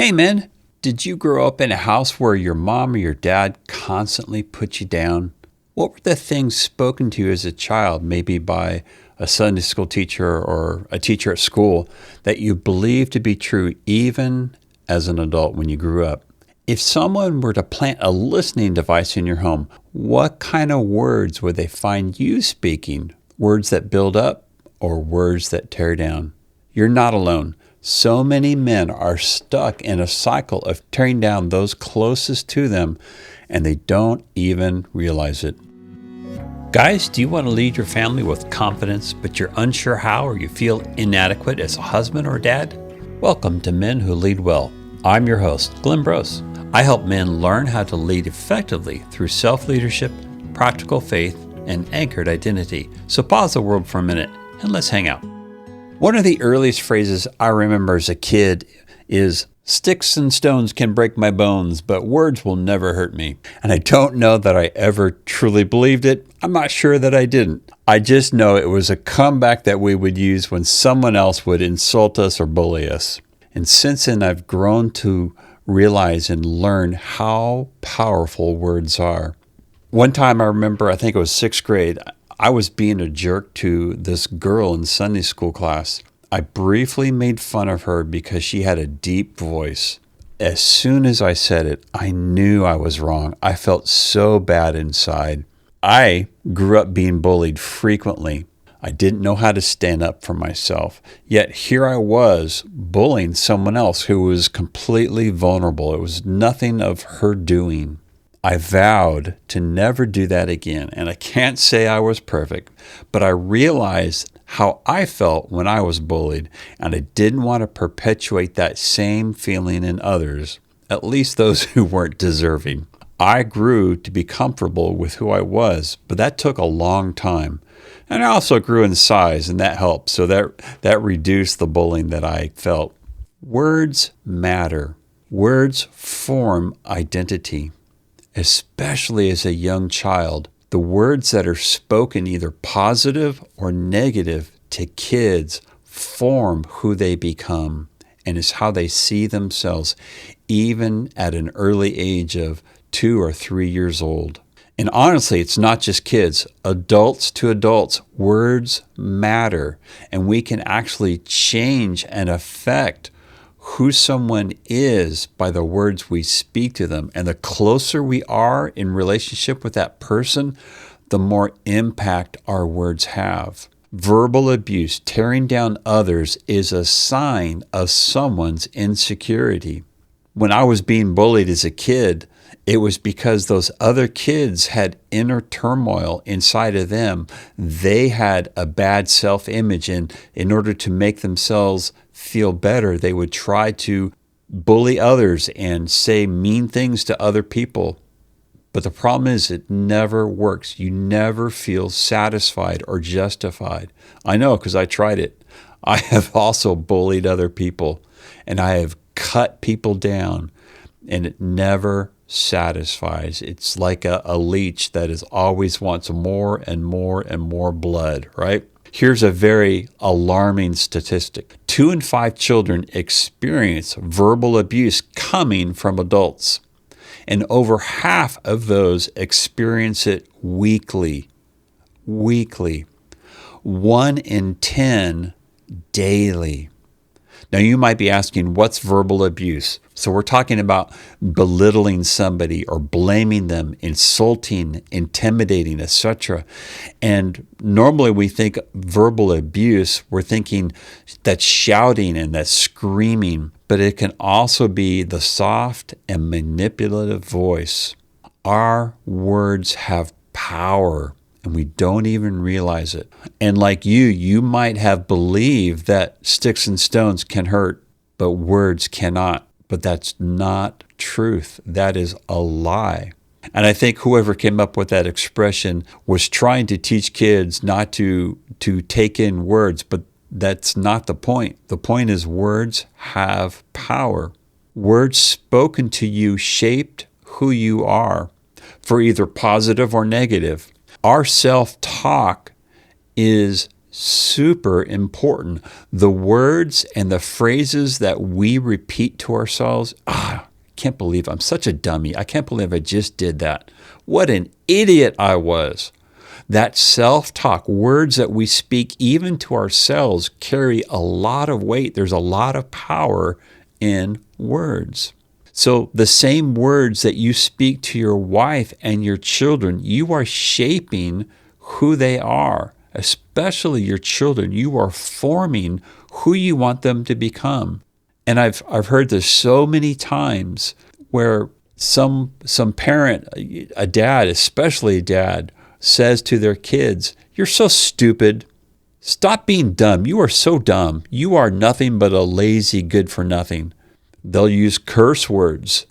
Hey man, did you grow up in a house where your mom or your dad constantly put you down? What were the things spoken to you as a child, maybe by a Sunday school teacher or a teacher at school, that you believed to be true even as an adult when you grew up? If someone were to plant a listening device in your home, what kind of words would they find you speaking? Words that build up or words that tear down? You're not alone. So many men are stuck in a cycle of tearing down those closest to them, and they don't even realize it. Guys, do you want to lead your family with confidence, but you're unsure how or you feel inadequate as a husband or dad? Welcome to Men Who Lead Well. I'm your host, Glenn Brose. I help men learn how to lead effectively through self-leadership, practical faith, and anchored identity. So pause the world for a minute and let's hang out. One of the earliest phrases I remember as a kid is, "Sticks and stones can break my bones, but words will never hurt me." And I don't know that I ever truly believed it. I'm not sure that I didn't. I just know it was a comeback that we would use when someone else would insult us or bully us. And since then, I've grown to realize and learn how powerful words are. One time I remember, I think it was sixth grade, I was being a jerk to this girl in Sunday school class. I briefly made fun of her because she had a deep voice. As soon as I said it, I knew I was wrong. I felt so bad inside. I grew up being bullied frequently. I didn't know how to stand up for myself. Yet here I was bullying someone else who was completely vulnerable. It was nothing of her doing. I vowed to never do that again, and I can't say I was perfect, but I realized how I felt when I was bullied, and I didn't want to perpetuate that same feeling in others, at least those who weren't deserving. I grew to be comfortable with who I was, but that took a long time. And I also grew in size, and that helped, so that reduced the bullying that I felt. Words matter. Words form identity. Especially as a young child, the words that are spoken, either positive or negative, to kids form who they become and is how they see themselves, even at an early age of 2 or 3 years old. And honestly, it's not just kids. Adults to adults, words matter, and we can actually change and affect who someone is by the words we speak to them. And the closer we are in relationship with that person, the more impact our words have. Verbal abuse, tearing down others, is a sign of someone's insecurity. When I was being bullied as a kid, it was because those other kids had inner turmoil inside of them. They had a bad self-image, and in order to make themselves feel better, they would try to bully others and say mean things to other people. But the problem is it never works. You never feel satisfied or justified. I know, because I tried it. I have also bullied other people, and I have cut people down, and it never satisfies. It's like a leech that is always wants more and more and more blood, right? Here's a very alarming statistic. 2 in 5 children experience verbal abuse coming from adults, and over half of those experience it weekly. 1 in 10 daily. Now, you might be asking, what's verbal abuse? So we're talking about belittling somebody or blaming them, insulting, intimidating, etc. And normally we think verbal abuse, we're thinking that's shouting and that's screaming, but it can also be the soft and manipulative voice. Our words have power, and we don't even realize it. And like you might have believed that sticks and stones can hurt, but words cannot. But that's not truth. That is a lie. And I think whoever came up with that expression was trying to teach kids not to take in words, but that's not the point. The point is words have power. Words spoken to you shaped who you are, for either positive or negative. Our self-talk is super important. The words and the phrases that we repeat to ourselves, I can't believe I'm such a dummy. I can't believe I just did that. What an idiot I was. That self-talk, words that we speak even to ourselves, carry a lot of weight. There's a lot of power in words. So the same words that you speak to your wife and your children, you are shaping who they are, especially your children. You are forming who you want them to become. And I've heard this so many times where some parent, a dad, especially a dad, says to their kids, "You're so stupid. Stop being dumb. You are so dumb. You are nothing but a lazy good for nothing." They'll use curse words,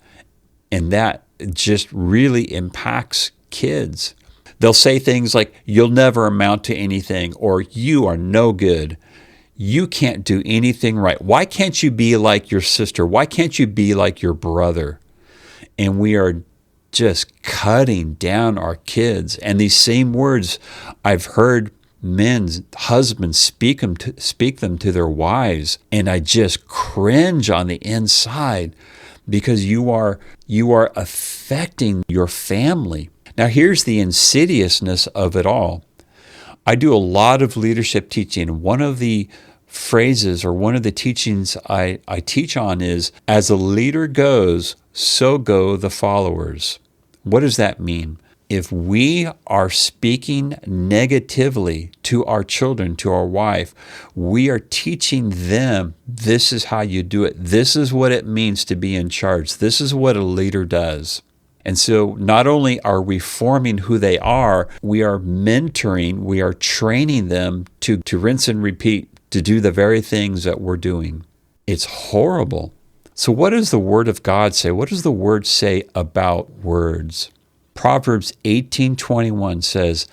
and that just really impacts kids. They'll say things like, "You'll never amount to anything," or "You are no good. You can't do anything right. Why can't you be like your sister? Why can't you be like your brother?" And we are just cutting down our kids. And these same words, I've heard husbands speak them to their wives, and I just cringe on the inside because you are affecting your family. Now, here's the insidiousness of it all. I do a lot of leadership teaching. One of the phrases or one of the teachings I teach on is, "As a leader goes, so go the followers." What does that mean? If we are speaking negatively to our children, to our wife, we are teaching them, this is how you do it. This is what it means to be in charge. This is what a leader does. And so not only are we forming who they are, we are mentoring, we are training them to rinse and repeat, to do the very things that we're doing. It's horrible. So what does the Word of God say? What does the Word say about words? Proverbs 18:21 says,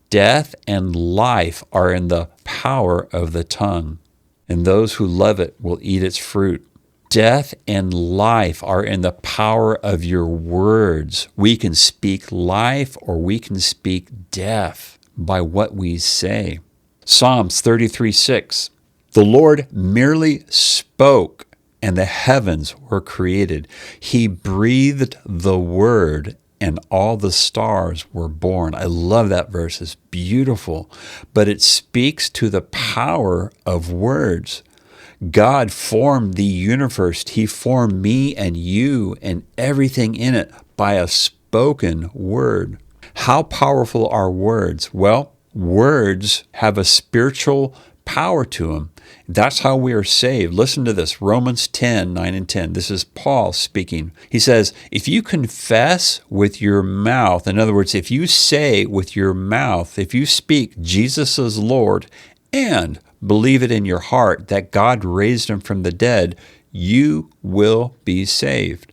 "Death and life are in the power of the tongue, and those who love it will eat its fruit." Death and life are in the power of your words. We can speak life or we can speak death by what we say. Psalms 33:6, "The Lord merely spoke, and the heavens were created. He breathed the word, and all the stars were born." I love that verse. It's beautiful. But it speaks to the power of words. God formed the universe. He formed me and you and everything in it by a spoken word. How powerful are words? Well, words have a spiritual power to them. That's how we are saved. Listen to this, Romans 10:9 and 10. This is Paul speaking. He says, "If you confess with your mouth," in other words, if you say with your mouth, if you speak Jesus is Lord and believe it in your heart that God raised him from the dead, you will be saved.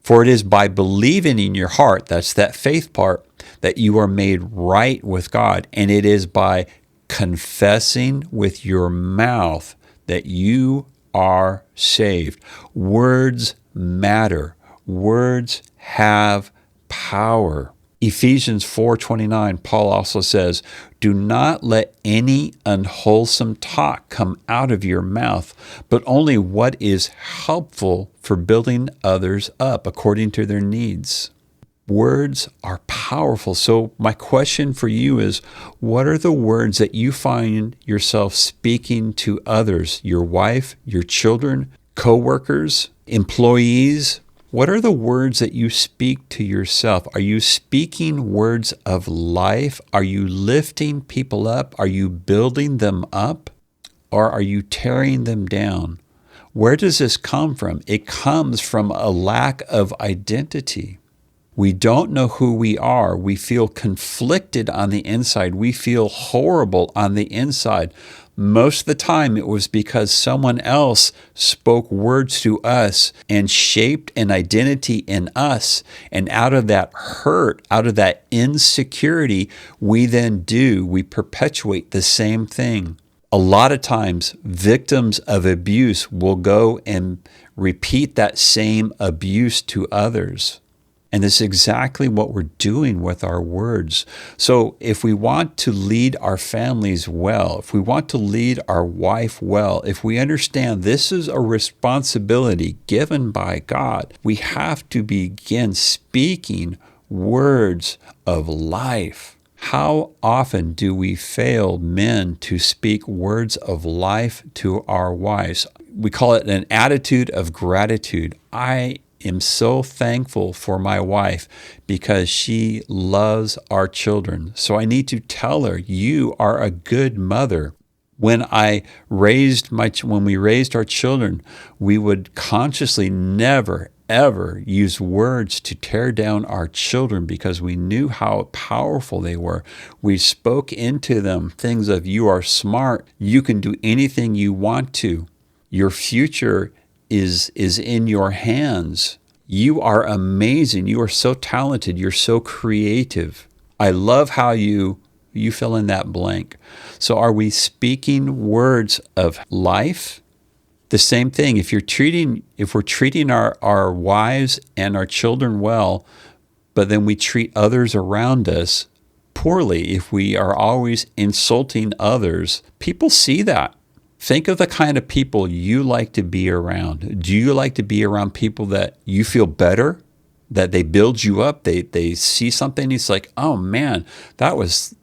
For it is by believing in your heart, that's that faith part, that you are made right with God. And it is by confessing with your mouth that you are saved. Words matter. Words have power. Ephesians 4:29, Paul also says, "Do not let any unwholesome talk come out of your mouth, but only what is helpful for building others up according to their needs." Words are powerful. So my question for you is, what are the words that you find yourself speaking to others, your wife, your children, co-workers, employees? What are the words that you speak to yourself? Are you speaking words of life? Are you lifting people up? Are you building them up? Or are you tearing them down? Where does this come from? It comes from a lack of identity. We don't know who we are. We feel conflicted on the inside. We feel horrible on the inside. Most of the time, it was because someone else spoke words to us and shaped an identity in us. And out of that hurt, out of that insecurity, we perpetuate the same thing. A lot of times, victims of abuse will go and repeat that same abuse to others. And this is exactly what we're doing with our words. So if we want to lead our families well, if we want to lead our wife well, if we understand this is a responsibility given by God, we have to begin speaking words of life. How often do we fail men to speak words of life to our wives? We call it an attitude of gratitude. I am so thankful for my wife because she loves our children. So I need to tell her, you are a good mother. When we raised our children, we would consciously never, ever use words to tear down our children because we knew how powerful they were. We spoke into them things of, you are smart, you can do anything you want to. Your future is in your hands. You are amazing. You are so talented. You're so creative. I love how you fill in that blank. So are we speaking words of life? The same thing. If we're treating our wives and our children well, but then we treat others around us poorly, if we are always insulting others, people see that. Think of the kind of people you like to be around. Do you like to be around people that you feel better, that they build you up? They see something, it's like, oh man, that was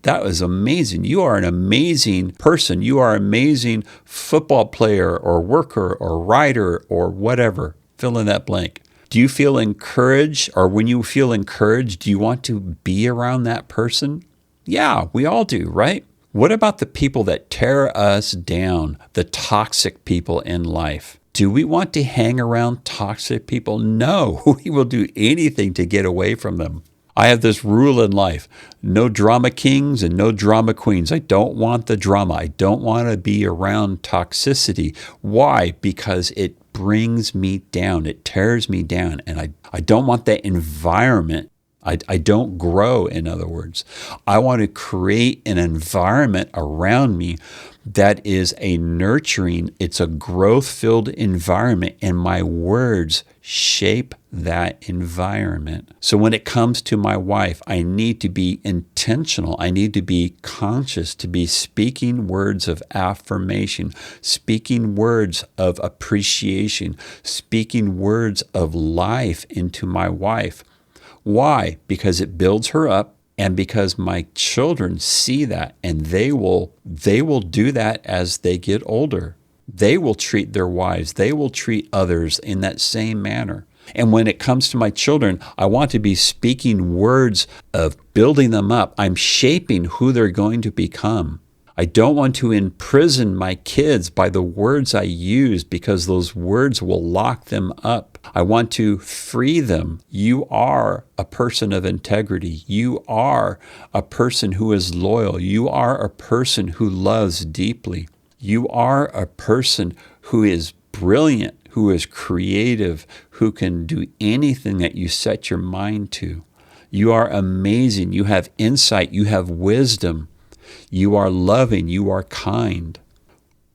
amazing. You are an amazing person. You are an amazing football player or worker or writer or whatever. Fill in that blank. Do you feel encouraged? Or when you feel encouraged, do you want to be around that person? Yeah, we all do, right? What about the people that tear us down, the toxic people in life? Do we want to hang around toxic people? No, we will do anything to get away from them. I have this rule in life, no drama kings and no drama queens. I don't want the drama. I don't want to be around toxicity. Why? Because it brings me down. It tears me down. And I don't want that environment. I don't grow, in other words. I want to create an environment around me that is a nurturing, it's a growth-filled environment, and my words shape that environment. So when it comes to my wife, I need to be intentional. I need to be conscious to be speaking words of affirmation, speaking words of appreciation, speaking words of life into my wife. Why? Because it builds her up, and because my children see that, and they will do that as they get older. They will treat their wives, they will treat others in that same manner. And when it comes to my children, I want to be speaking words of building them up. I'm shaping who they're going to become. I don't want to imprison my kids by the words I use because those words will lock them up. I want to free them. You are a person of integrity. You are a person who is loyal. You are a person who loves deeply. You are a person who is brilliant, who is creative, who can do anything that you set your mind to. You are amazing. You have insight. You have wisdom. You are loving. You are kind.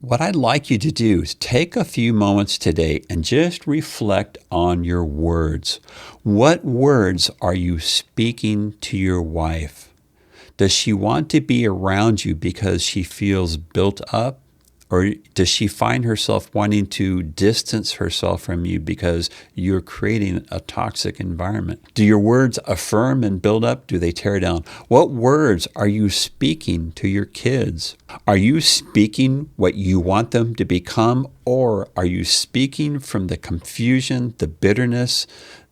What I'd like you to do is take a few moments today and just reflect on your words. What words are you speaking to your wife? Does she want to be around you because she feels built up? Or does she find herself wanting to distance herself from you because you're creating a toxic environment? Do your words affirm and build up? Do they tear down? What words are you speaking to your kids? Are you speaking what you want them to become? Or are you speaking from the confusion, the bitterness,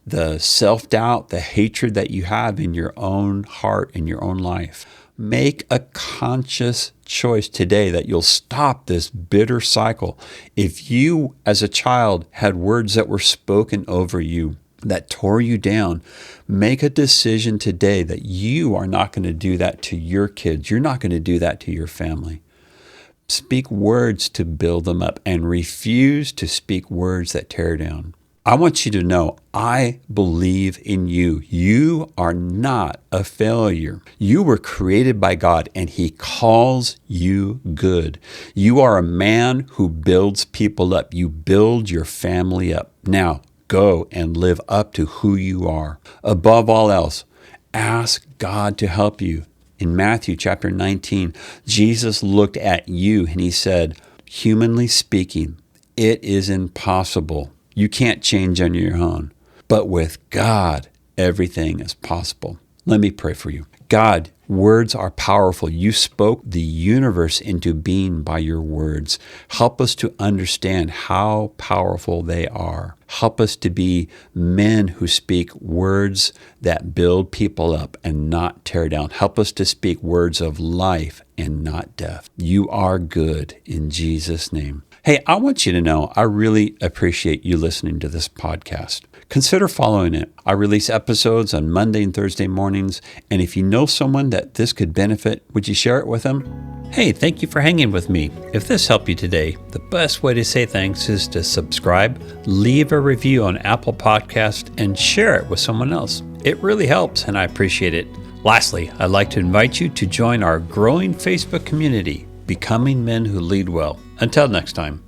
the self-doubt, the hatred that you have in your own heart, in your own life? Make a conscious choice today that you'll stop this bitter cycle. If you, as a child, had words that were spoken over you that tore you down, make a decision today that you are not going to do that to your kids. You're not going to do that to your family. Speak words to build them up and refuse to speak words that tear down. I want you to know, I believe in you. You are not a failure. You were created by God, and He calls you good. You are a man who builds people up. You build your family up. Now, go and live up to who you are. Above all else, ask God to help you. In Matthew chapter 19, Jesus looked at you and he said, humanly speaking, it is impossible. You can't change on your own. But with God, everything is possible. Let me pray for you. God, words are powerful. You spoke the universe into being by your words. Help us to understand how powerful they are. Help us to be men who speak words that build people up and not tear down. Help us to speak words of life and not death. You are good in Jesus' name. Hey, I want you to know I really appreciate you listening to this podcast. Consider following it. I release episodes on Monday and Thursday mornings, and if you know someone that this could benefit, would you share it with them? Hey, thank you for hanging with me. If this helped you today, the best way to say thanks is to subscribe, leave a review on Apple Podcast, and share it with someone else. It really helps, and I appreciate it. Lastly, I'd like to invite you to join our growing Facebook community, Becoming Men Who Lead Well. Until next time.